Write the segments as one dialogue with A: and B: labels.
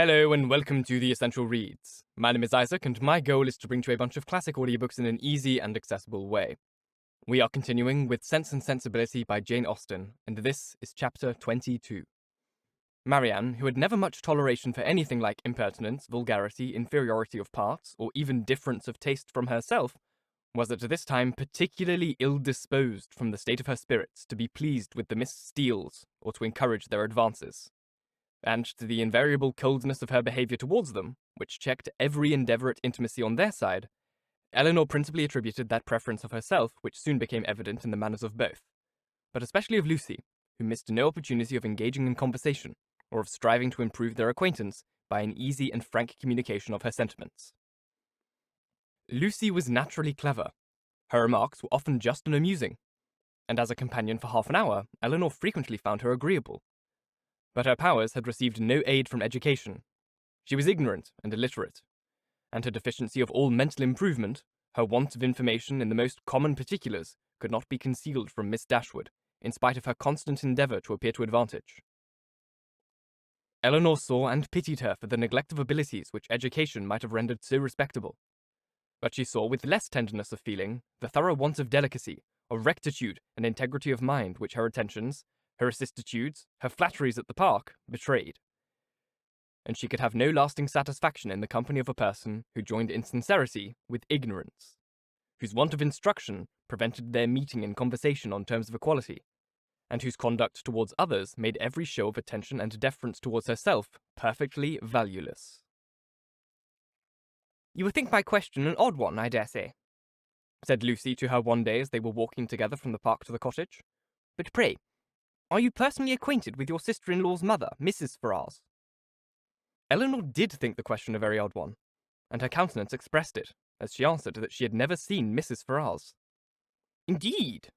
A: Hello and welcome to The Essential Reads. My name is Isaac and my goal is to bring to you a bunch of classic audiobooks in an easy and accessible way. We are continuing with Sense and Sensibility by Jane Austen, and this is chapter 22. Marianne, who had never much toleration for anything like impertinence, vulgarity, inferiority of parts, or even difference of taste from herself, was at this time particularly ill-disposed from the state of her spirits to be pleased with the Miss Steeles, or to encourage their advances. And to the invariable coldness of her behaviour towards them, which checked every endeavour at intimacy on their side, Elanor principally attributed that preference of herself which soon became evident in the manners of both, but especially of Lucy, who missed no opportunity of engaging in conversation, or of striving to improve their acquaintance by an easy and frank communication of her sentiments. Lucy was naturally clever. Her remarks were often just and amusing, and as a companion for half an hour, Elanor frequently found her agreeable. But her powers had received no aid from education. She was ignorant and illiterate, and her deficiency of all mental improvement, her want of information in the most common particulars, could not be concealed from Miss Dashwood, in spite of her constant endeavour to appear to advantage. Elanor saw and pitied her for the neglect of abilities which education might have rendered so respectable, but she saw with less tenderness of feeling the thorough want of delicacy, of rectitude and integrity of mind which her attentions, her vicissitudes, her flatteries at the park, betrayed. And she could have no lasting satisfaction in the company of a person who joined insincerity with ignorance, whose want of instruction prevented their meeting in conversation on terms of equality, and whose conduct towards others made every show of attention and deference towards herself perfectly valueless. "You will think my question an odd one, I dare say," said Lucy to her one day as they were walking together from the park to the cottage. "But pray, are you personally acquainted with your sister-in-law's mother, Mrs. Ferrars?" Elanor did think the question a very odd one, and her countenance expressed it, as she answered that she had never seen Mrs. Ferrars. "Indeed,"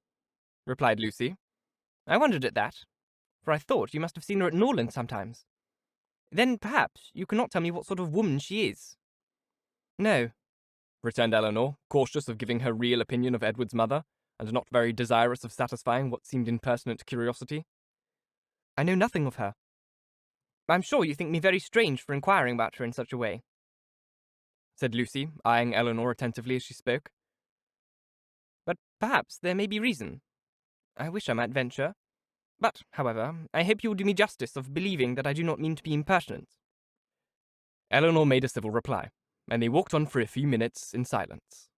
A: replied Lucy. "I wondered at that, for I thought you must have seen her at Norland sometimes. Then, perhaps, you cannot tell me what sort of woman she is." "No," returned Elanor, cautious of giving her real opinion of Edward's mother, and not very desirous of satisfying what seemed impertinent curiosity. "I know nothing of her." "I'm sure you think me very strange for inquiring about her in such a way," said Lucy, eyeing Elanor attentively as she spoke. "But perhaps there may be reason. I wish I might venture. But, however, I hope you will do me justice of believing that I do not mean to be impertinent." Elanor made a civil reply, and they walked on for a few minutes in silence.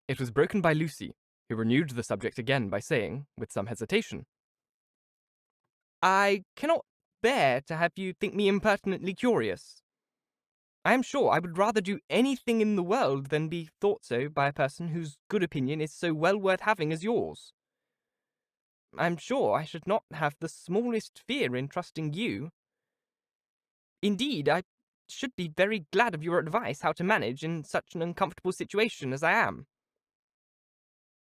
A: It was broken by Lucy, who renewed the subject again by saying, with some hesitation, "I cannot bear to have you think me impertinently curious. I am sure I would rather do anything in the world than be thought so by a person whose good opinion is so well worth having as yours. I am sure I should not have the smallest fear in trusting you. Indeed, I should be very glad of your advice how to manage in such an uncomfortable situation as I am.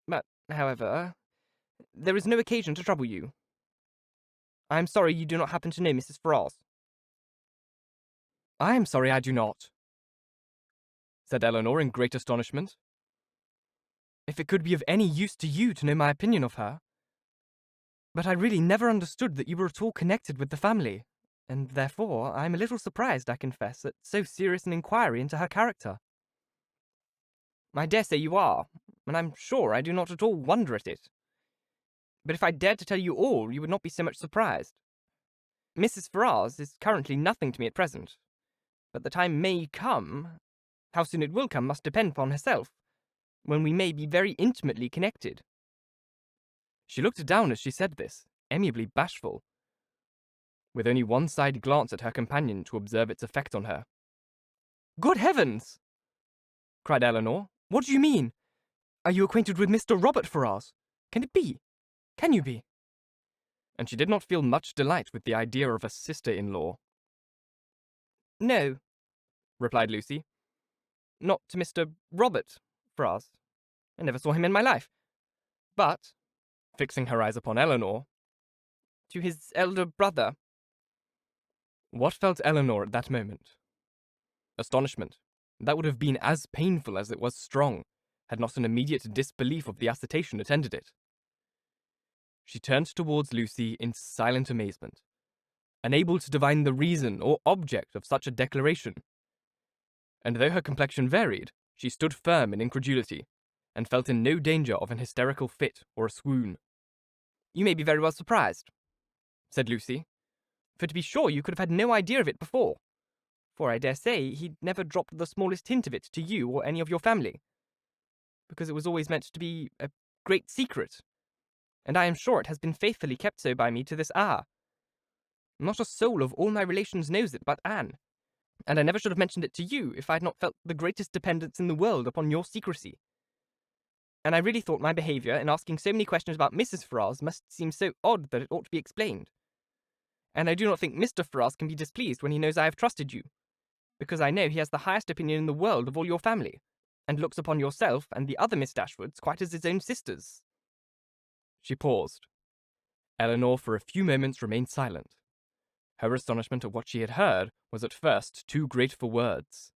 A: But, however, there is no occasion to trouble you. I am sorry you do not happen to know Mrs. Ferrars." "I am sorry I do not," said Elanor in great astonishment. "If it could be of any use to you to know my opinion of her. But I really never understood that you were at all connected with the family, and therefore I am a little surprised, I confess, at so serious an inquiry into her character." "I dare say you are, and I'm sure I do not at all wonder at it. But if I dared to tell you all, you would not be so much surprised. Mrs. Ferrars is currently nothing to me at present, but the time may come, how soon it will come must depend upon herself, when we may be very intimately connected." She looked down as she said this, amiably bashful, with only one side glance at her companion to observe its effect on her. "Good heavens!" cried Elanor. "What do you mean? Are you acquainted with Mr. Robert Ferrars? Can it be? Can you be?" And she did not feel much delight with the idea of a sister-in-law. "No," replied Lucy. "Not to Mr. Robert Ferrars. I never saw him in my life. But," fixing her eyes upon Elanor, "to his elder brother." What felt Elanor at that moment? Astonishment. That would have been as painful as it was strong, had not an immediate disbelief of the assertion attended it. She turned towards Lucy in silent amazement, unable to divine the reason or object of such a declaration. And though her complexion varied, she stood firm in incredulity, and felt in no danger of an hysterical fit or a swoon. "You may be very well surprised," said Lucy, "for to be sure you could have had no idea of it before, for I dare say he'd never dropped the smallest hint of it to you or any of your family, because it was always meant to be a great secret, and I am sure it has been faithfully kept so by me to this hour. Not a soul of all my relations knows it but Anne, and I never should have mentioned it to you if I had not felt the greatest dependence in the world upon your secrecy. And I really thought my behaviour in asking so many questions about Mrs. Ferrars must seem so odd that it ought to be explained. And I do not think Mr. Ferrars can be displeased when he knows I have trusted you, because I know he has the highest opinion in the world of all your family, and looks upon yourself and the other Miss Dashwoods quite as his own sisters." She paused. Elanor for a few moments remained silent. Her astonishment at what she had heard was at first too great for words.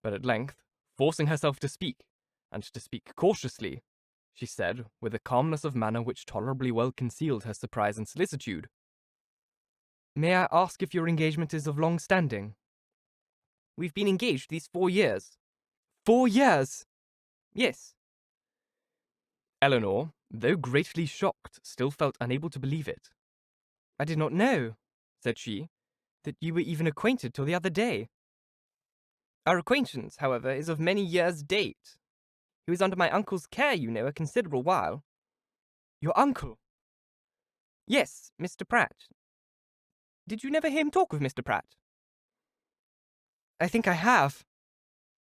A: But at length, forcing herself to speak, and to speak cautiously, she said, with a calmness of manner which tolerably well concealed her surprise and solicitude, "May I ask if your engagement is of long standing?" "We've been engaged these 4 years." 4 years! "Yes." Elanor, though greatly shocked, still felt unable to believe it. "I did not know," said she, "that you were even acquainted till the other day." "Our acquaintance, however, is of many years' date. He was under my uncle's care, you know, a considerable while." "Your uncle?" "Yes, Mr. Pratt. Did you never hear him talk of Mr. Pratt?" "I think I have,"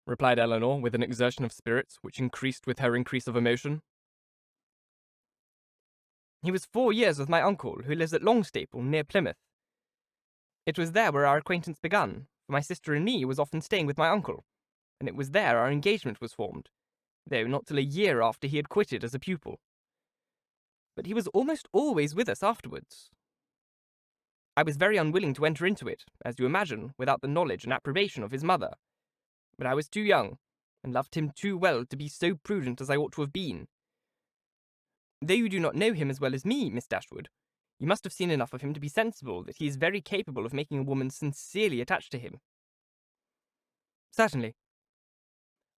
A: replied Elanor with an exertion of spirits which increased with her increase of emotion. "He was 4 years with my uncle, who lives at Longstaple, near Plymouth. It was there where our acquaintance begun, for my sister and me was often staying with my uncle, and it was there our engagement was formed, though not till a year after he had quitted as a pupil. But he was almost always with us afterwards. I was very unwilling to enter into it, as you imagine, without the knowledge and approbation of his mother. But I was too young, and loved him too well to be so prudent as I ought to have been. Though you do not know him as well as me, Miss Dashwood, you must have seen enough of him to be sensible that he is very capable of making a woman sincerely attached to him." "Certainly,"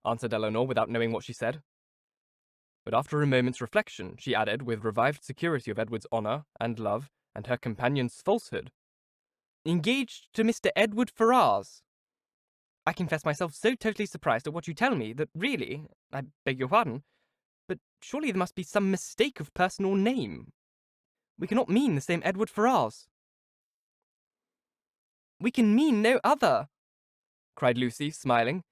A: answered Elanor without knowing what she said. But after a moment's reflection, she added, with revived security of Edward's honour and love, and her companion's falsehood, "Engaged to Mr. Edward Ferrars. I confess myself so totally surprised at what you tell me that really, I beg your pardon, but surely there must be some mistake of person or name. We cannot mean the same Edward Ferrars." "We can mean no other," cried Lucy, smiling.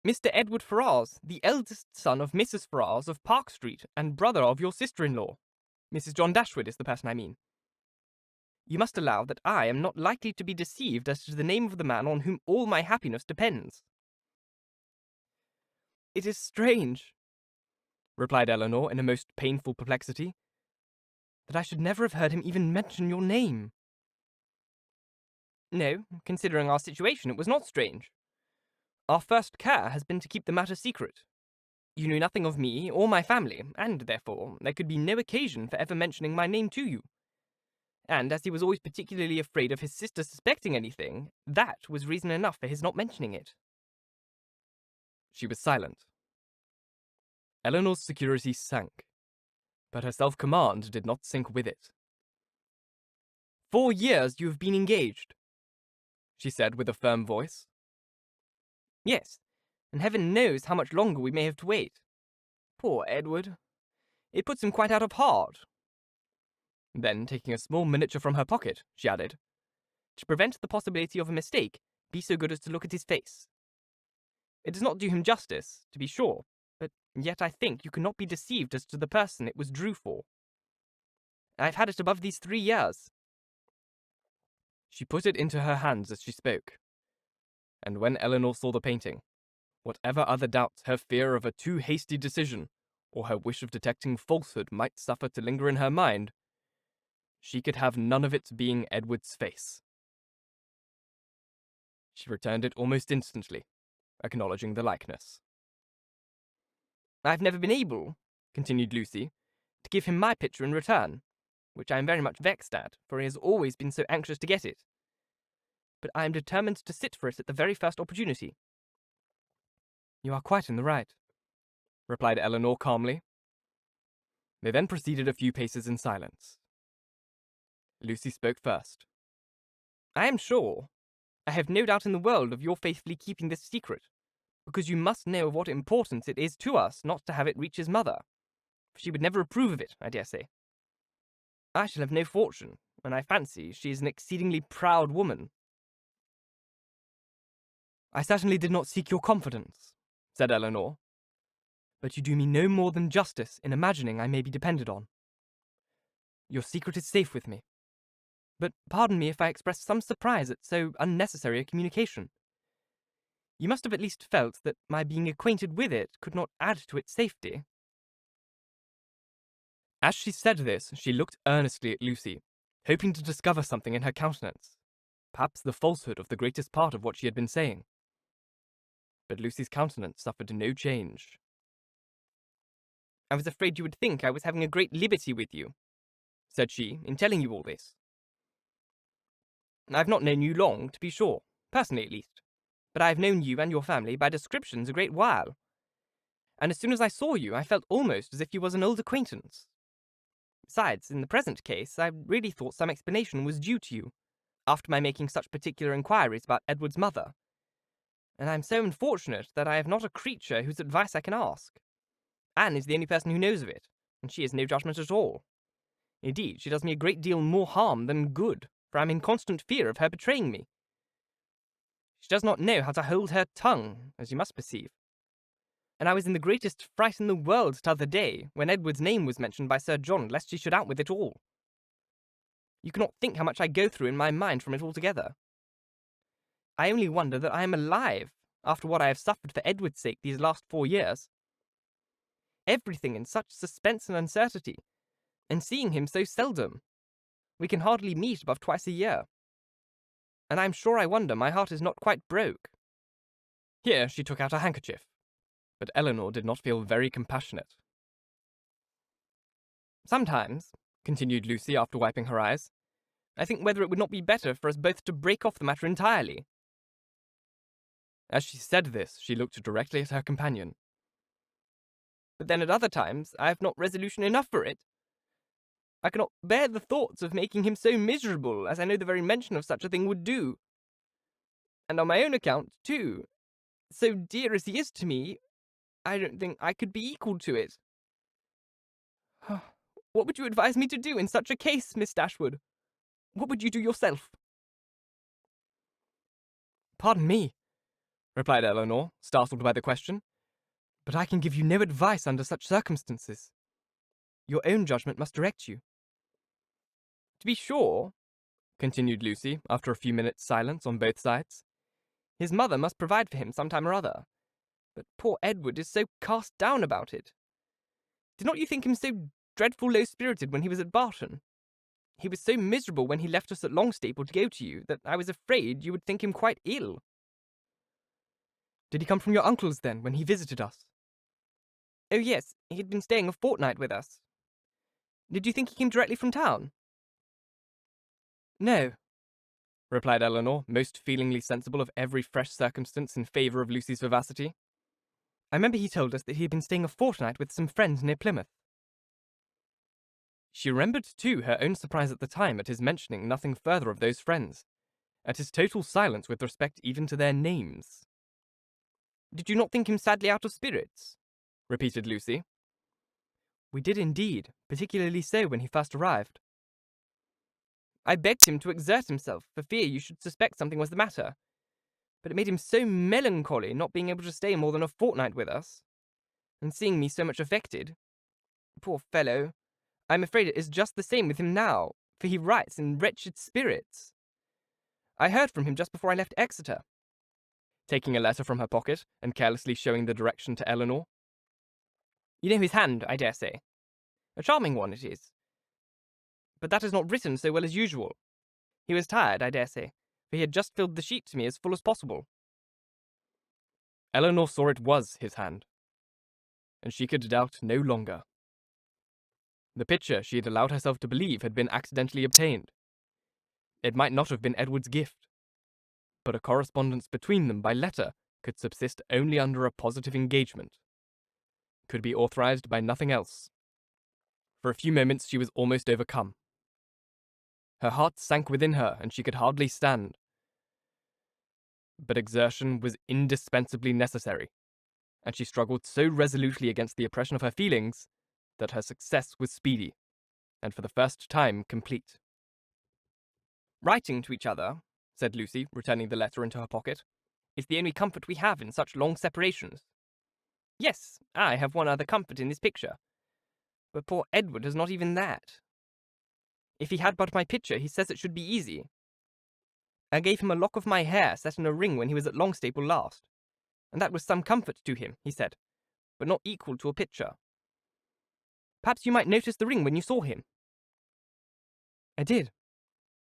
A: "Mr. Edward Ferrars, the eldest son of Mrs. Ferrars of Park Street, and brother of your sister-in-law. Mrs. John Dashwood is the person I mean. You must allow that I am not likely to be deceived as to the name of the man on whom all my happiness depends." "It is strange," replied Elanor in a most painful perplexity, "that I should never have heard him even mention your name." "No, considering our situation, it was not strange. Our first care has been to keep the matter secret. You knew nothing of me or my family, and, therefore, there could be no occasion for ever mentioning my name to you. And as he was always particularly afraid of his sister suspecting anything, that was reason enough for his not mentioning it." She was silent. Eleanor's security sank, but her self-command did not sink with it. "4 years you have been engaged," she said with a firm voice. "Yes, and heaven knows how much longer we may have to wait. Poor Edward! It puts him quite out of heart." Then, taking a small miniature from her pocket, she added, "To prevent the possibility of a mistake, be so good as to look at his face. It does not do him justice, to be sure, but yet I think you cannot be deceived as to the person it was drew for. I've had it above these 3 years." She put it into her hands as she spoke, and when Elanor saw the painting, whatever other doubts her fear of a too hasty decision, or her wish of detecting falsehood might suffer to linger in her mind, she could have none of it being Edward's face. She returned it almost instantly, acknowledging the likeness. "I've never been able," continued Lucy, "to give him my picture in return. which I am very much vexed at, for he has always been so anxious to get it. But I am determined to sit for it at the very first opportunity." "You are quite in the right," replied Elanor calmly. They then proceeded a few paces in silence. Lucy spoke first. "I am sure, I have no doubt in the world of your faithfully keeping this secret, because you must know of what importance it is to us not to have it reach his mother, for she would never approve of it, I dare say. I shall have no fortune, and I fancy she is an exceedingly proud woman." "I certainly did not seek your confidence," said Elanor, "but you do me no more than justice in imagining I may be depended on. Your secret is safe with me. But pardon me if I express some surprise at so unnecessary a communication. You must have at least felt that my being acquainted with it could not add to its safety." As she said this, she looked earnestly at Lucy, hoping to discover something in her countenance, perhaps the falsehood of the greatest part of what she had been saying. But Lucy's countenance suffered no change. "I was afraid you would think I was having a great liberty with you," said she, "in telling you all this. I've not known you long, to be sure, personally at least, but I have known you and your family by descriptions a great while. And as soon as I saw you, I felt almost as if you was an old acquaintance. Besides, in the present case, I really thought some explanation was due to you, after my making such particular inquiries about Edward's mother. And I am so unfortunate that I have not a creature whose advice I can ask. Anne is the only person who knows of it, and she has no judgment at all. Indeed, she does me a great deal more harm than good, for I am in constant fear of her betraying me. She does not know how to hold her tongue, as you must perceive. And I was in the greatest fright in the world t'other day, when Edward's name was mentioned by Sir John, lest she should out with it all. You cannot think how much I go through in my mind from it altogether. I only wonder that I am alive, after what I have suffered for Edward's sake these last 4 years. Everything in such suspense and uncertainty, and seeing him so seldom. We can hardly meet above twice a year. And I am sure I wonder my heart is not quite broke." Here she took out a handkerchief, but Elanor did not feel very compassionate. "Sometimes," continued Lucy after wiping her eyes, "I think whether it would not be better for us both to break off the matter entirely." As she said this, she looked directly at her companion. "But then at other times I have not resolution enough for it. I cannot bear the thoughts of making him so miserable as I know the very mention of such a thing would do. And on my own account, too, so dear as he is to me, I don't think I could be equal to it. What would you advise me to do in such a case, Miss Dashwood? What would you do yourself?" "Pardon me," replied Elanor, startled by the question, "but I can give you no advice under such circumstances. Your own judgment must direct you." "To be sure," continued Lucy, after a few minutes' silence on both sides, "his mother must provide for him some time or other. But poor Edward is so cast down about it. Did not you think him so dreadful low-spirited when he was at Barton? He was so miserable when he left us at Longstaple to go to you, that I was afraid you would think him quite ill." "Did he come from your uncle's, then, when he visited us?" "Oh yes, he had been staying a fortnight with us. Did you think he came directly from town?" "No," replied Elanor, most feelingly sensible of every fresh circumstance in favour of Lucy's vivacity. "I remember he told us that he had been staying a fortnight with some friends near Plymouth." She remembered, too, her own surprise at the time at his mentioning nothing further of those friends, at his total silence with respect even to their names. "Did you not think him sadly out of spirits?" repeated Lucy. "We did indeed, particularly so when he first arrived." "I begged him to exert himself, for fear you should suspect something was the matter. But it made him so melancholy not being able to stay more than a fortnight with us, and seeing me so much affected. Poor fellow, I am afraid it is just the same with him now, for he writes in wretched spirits. I heard from him just before I left Exeter," taking a letter from her pocket and carelessly showing the direction to Elanor. "You know his hand, I dare say. A charming one it is. But that is not written so well as usual. He was tired, I dare say, for he had just filled the sheet to me as full as possible." Elanor saw it was his hand, and she could doubt no longer. The picture she had allowed herself to believe had been accidentally obtained. It might not have been Edward's gift, but a correspondence between them by letter could subsist only under a positive engagement, could be authorized by nothing else. For a few moments she was almost overcome. Her heart sank within her, and she could hardly stand. But exertion was indispensably necessary, and she struggled so resolutely against the oppression of her feelings that her success was speedy, and for the first time complete. "Writing to each other," said Lucy, returning the letter into her pocket, "is the only comfort we have in such long separations. Yes, I have one other comfort in this picture, but poor Edward has not even that. If he had but my picture, he says it should be easy. I gave him a lock of my hair set in a ring when he was at Longstaple last, and that was some comfort to him, he said, but not equal to a picture. Perhaps you might notice the ring when you saw him." "I did,"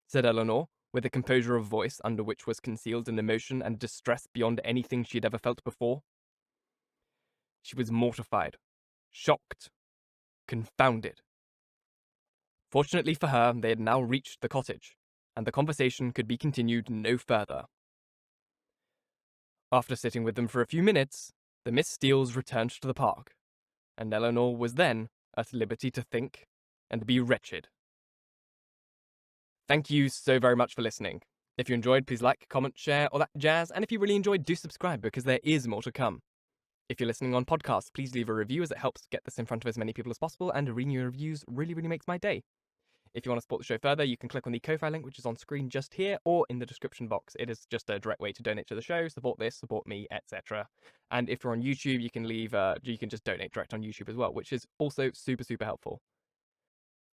A: said Elanor, with a composure of voice under which was concealed an emotion and distress beyond anything she had ever felt before. She was mortified, shocked, confounded. Fortunately for her, they had now reached the cottage, and the conversation could be continued no further. After sitting with them for a few minutes, the Miss Steeles returned to the park, and Elanor was then at liberty to think and be wretched. Thank you so very much for listening. If you enjoyed, please like, comment, share, all that jazz, and if you really enjoyed, do subscribe because there is more to come. If you're listening on podcasts, please leave a review as it helps get this in front of as many people as possible, and reading your reviews really makes my day. If you want to support the show further, you can click on the Ko-Fi link, which is on screen just here or in the description box. It is just a direct way to donate to the show, support this, support me, etc. And if you're on YouTube, you can you can just donate direct on YouTube as well, which is also super helpful.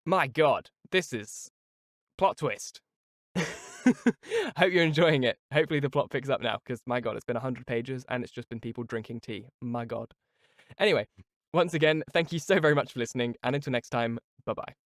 A: My God, this is plot twist. Hope you're enjoying it. Hopefully the plot picks up now, because my God, it's been 100 pages and it's just been people drinking tea. My God. Anyway, once again, thank you so very much for listening, and until next time, bye-bye.